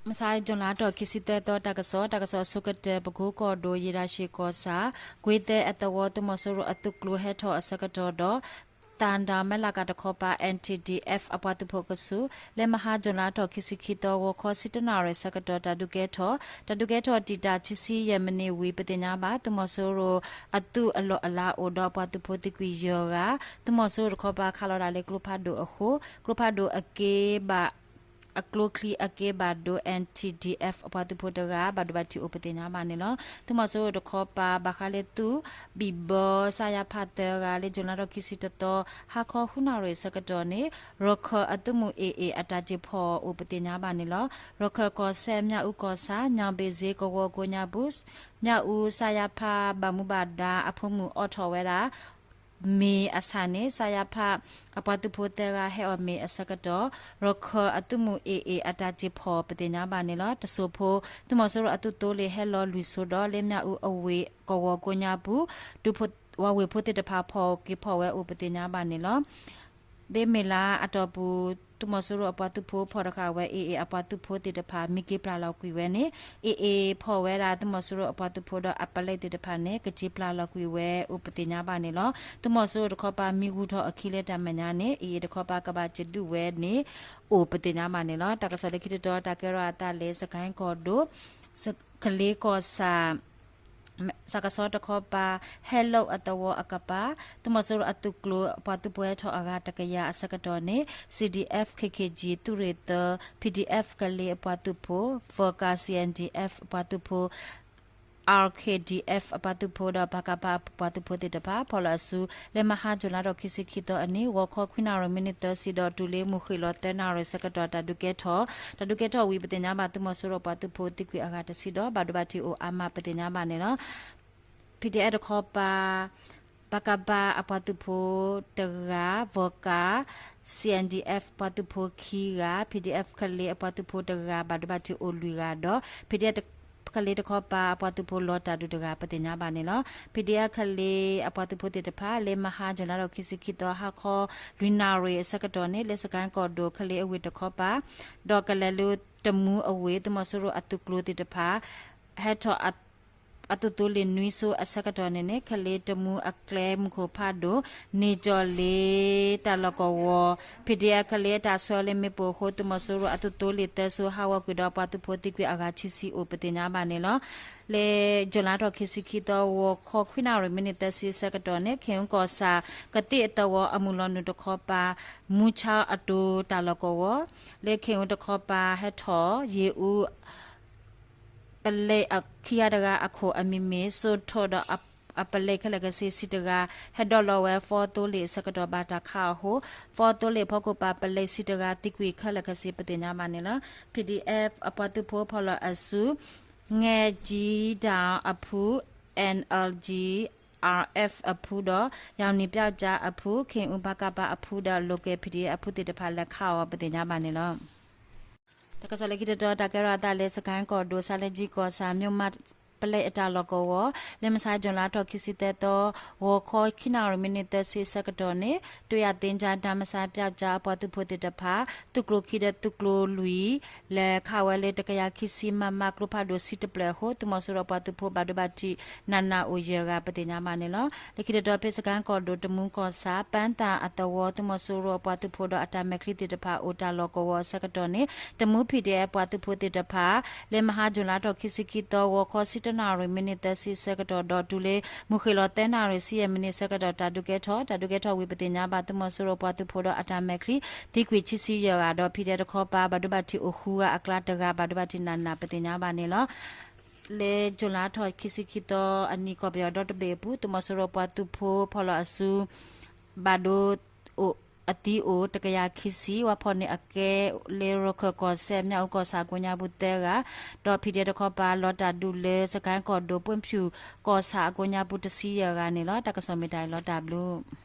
မဆိုင်ဂျွန်လာတော့ကိစီတဲ့တော့တကဆောဆုကတဲ့ပကူကောဒိုရီရာရှိကောစာဂွေတဲ့အတဝတမဆရအတုကလိုဟက်ထောအစကတော့တန်ဒါမလာကတခောပါ NTDF အပတ်တဖို့ကဆူလေမဟာဂျွန်လာတော့ကိစီခီတော့ဝခောစစ်တနာရစကတော့တဒုကဲထောတီတာချစီယမနေဝီပတင်ညာပါတမဆရအတုအလောအလာအိုတော့ပတ်တဖို့တကွေယောကတမဆရခောပါခလာလေကလိုဖာဒိုအခုကလိုဖာဒိုအကေဘာa clocally a ke bado NTDF apatu podaga badu bati opetenya manelo tumaso de khopa bakhale tu bibo saya phatera le jona ro kisitoto ha kho huna re sakato ne rokho atumu aa ataji pho opetenya manelo rokho ko se mya u ko sa nya beze ko ko nya bus nya u saya pha bamu bada aphomu otho wera me asane saya pha apatu photera he o me asakato rokho atumu aa ataji pho patenya bane lo tso pho tumo so atu to le hello luiso do le mya u awe ko ko nya bu tu pho wa we phote de pha pho ki pho we u patenya bane lo de mela atopu tumo so apatu pho phoraka we aa apatu pho te de pha miki pla lo kwi we ne aa pho we ra tumo so apatu pho do apalai te de pha ne kachi pla lo kwi we u patenya bane lo tumo so de kho pa mi gu tho akhile ta manya ne aa de kho pa ka ba chitu we ne u patenya bane lo ta ka so le khit do ta ke ra ta le sakai ko do kale ko sa sakaso to khopa hello atawo akapa tumasur atuklo patu poe tho aga takaya asakatone CDF KKG tureta PDF kale patu pho foka CNDF patu pho RKDF apatu phoda bakapa patu phote tapa pholasu le maha jola ro khisikhito ani wokho khwina ro minute sido tule mukhilo tena ro sakato taduke tho wi patenya ba tumasuro patu photi kwi aga tasido badubati o ama patenya ba ne no PDF kho pa bakapa apatu pho tega voka CNDF patu pho khiga PDF khale apatu pho tega badubati o luiga do PDFကလေးတခေါ်ပါအပတူဖိုလောတာဒုတကပတင်ညာပါနေလော PDF ခလေးအပတူဖိုတေတဖာလေမဟာဂျလာတော့ခိစိခိတော့ဟာခေါ်လူနာရီစကတော်နေလက်စကန်ကော်ဒိုခလေးအဝေတခေါ်ပါဒေါ်ကလလူတမူအဝေတမဆရအတုကလိုတေတဖာဟက်ထောအတူတူလင်းနွီဆိုအစကတော့နေခလေတမှုအကလဲမှုခိုဖာဒိုနေကြော်လေတလကောဝပီဒီအကလေတာဆွဲလေမေပိုခိုတမဆူရအတူတူလေတဆူဟာဝကွေတော့ပတူဖိုတိကွေအဂါချီစီအိုပတင်ညာပါနေလောလေဂျလာတော့ခိစီခီတော့ဝခေါခွိနာရမိနစ်တစီစကတော့နေခင်ကောစာကတိအတော်အမှုလောနုတခေါ်ပါမူချအတူတလကောဝလေခင်တခေါ်ပါဟက်ထောရေဦးပလေအခီယာဒကအခိုအမီမေဆိုထောဒအပလေခလကစီစီတကဟက်ဒေါ်လောဝဲဖော်တိုလီစကတော့ဘာတာခါဟိုဖော်တိုလီဖောကိုပါပလေစီတကတိကွေခလကစီပတင်ညာမနေလား PDF အပတူဖိုဖော်လအဆူငဲကြီးတာအဖူ NLG RF အဖူတော့ရောင်နေပြောက်ကြအဖူခင်ဥပကပအဖူတော့ local PDF အဖူတေတဖာလက်ခါဝပတင်ညာမနေလားတကစလကိတတော်တကရတာလေစကန်ကောဒိုဆာလေဂျီကောစာမြို့မပလေအတာလောကောလေမဆိုင်ဂျွန်လာတော့ခိစီတဲ့တော့ဝခေါ်ခိနာရမိနစ်တဲ့စီစကတော်နေတွေ့ရတင်ကြဓမ္မစာပြောက်ကြပေါ်သူဖို့တဖာတုကလိုခိတဲ့တုကလိုလူလေခါဝဲလေတကရခိစီမမကလိုဖာဒိုစီတပလေဟိုသူမဆူရပေါ်သူဖို့ဘာဒဘတိနာနာအိုယေကပတိညာမနေလောလေခိတဲ့တော့ပိစကန်ကောဒိုတမုန်ကောစာပန်းတာအတဝသူမဆူရပေါ်သူဖို့တော့အတမခလီတဖာအိုတာလောကောစကတော်နေတမူဖီတဲ့ပေါ်သူဖို့တဖာလေမဟာဂျွန်လာတော့ခိစီခိတော့ဝခေါ်စီနာရီမိနစ်တစီစကတော့ဒေါ်တူလေမူခေလောတဲနာရီစီယမိနစ်စကတော့တာဒုကေထောဝိပတင်ညာဘာတမဆူရပွားသူဖို့တော့အတာမက်ခလီဒီကွေချီစီရကတော့ဖီတဲ့ခေါ်ပါဘဒဘတိအိုခူကအကလာတကဘဒဘတိနာနာပတင်ညာဘာနေလောလေဂျွန်လာထောခိစီခိတော့အနီကောပြောဒေါ်တဘေဘူးတမဆူရပွားသူဖို့ဖော်လအဆူဘဒိုအိုအတီအိုတကရခိစီဝဖော်နေအကဲလေရခကောဆဲမြောက်ကောစာကွညာဘူးတဲကဒေါ်ဖီတဲ့ခေါ်ပါလော်တာဒူလေစကန်ကောဒိုပွင့်ဖြူကောစာကွညာဘူးတစီရကနေလောတကစမီတိုင်လော်တာဘလူး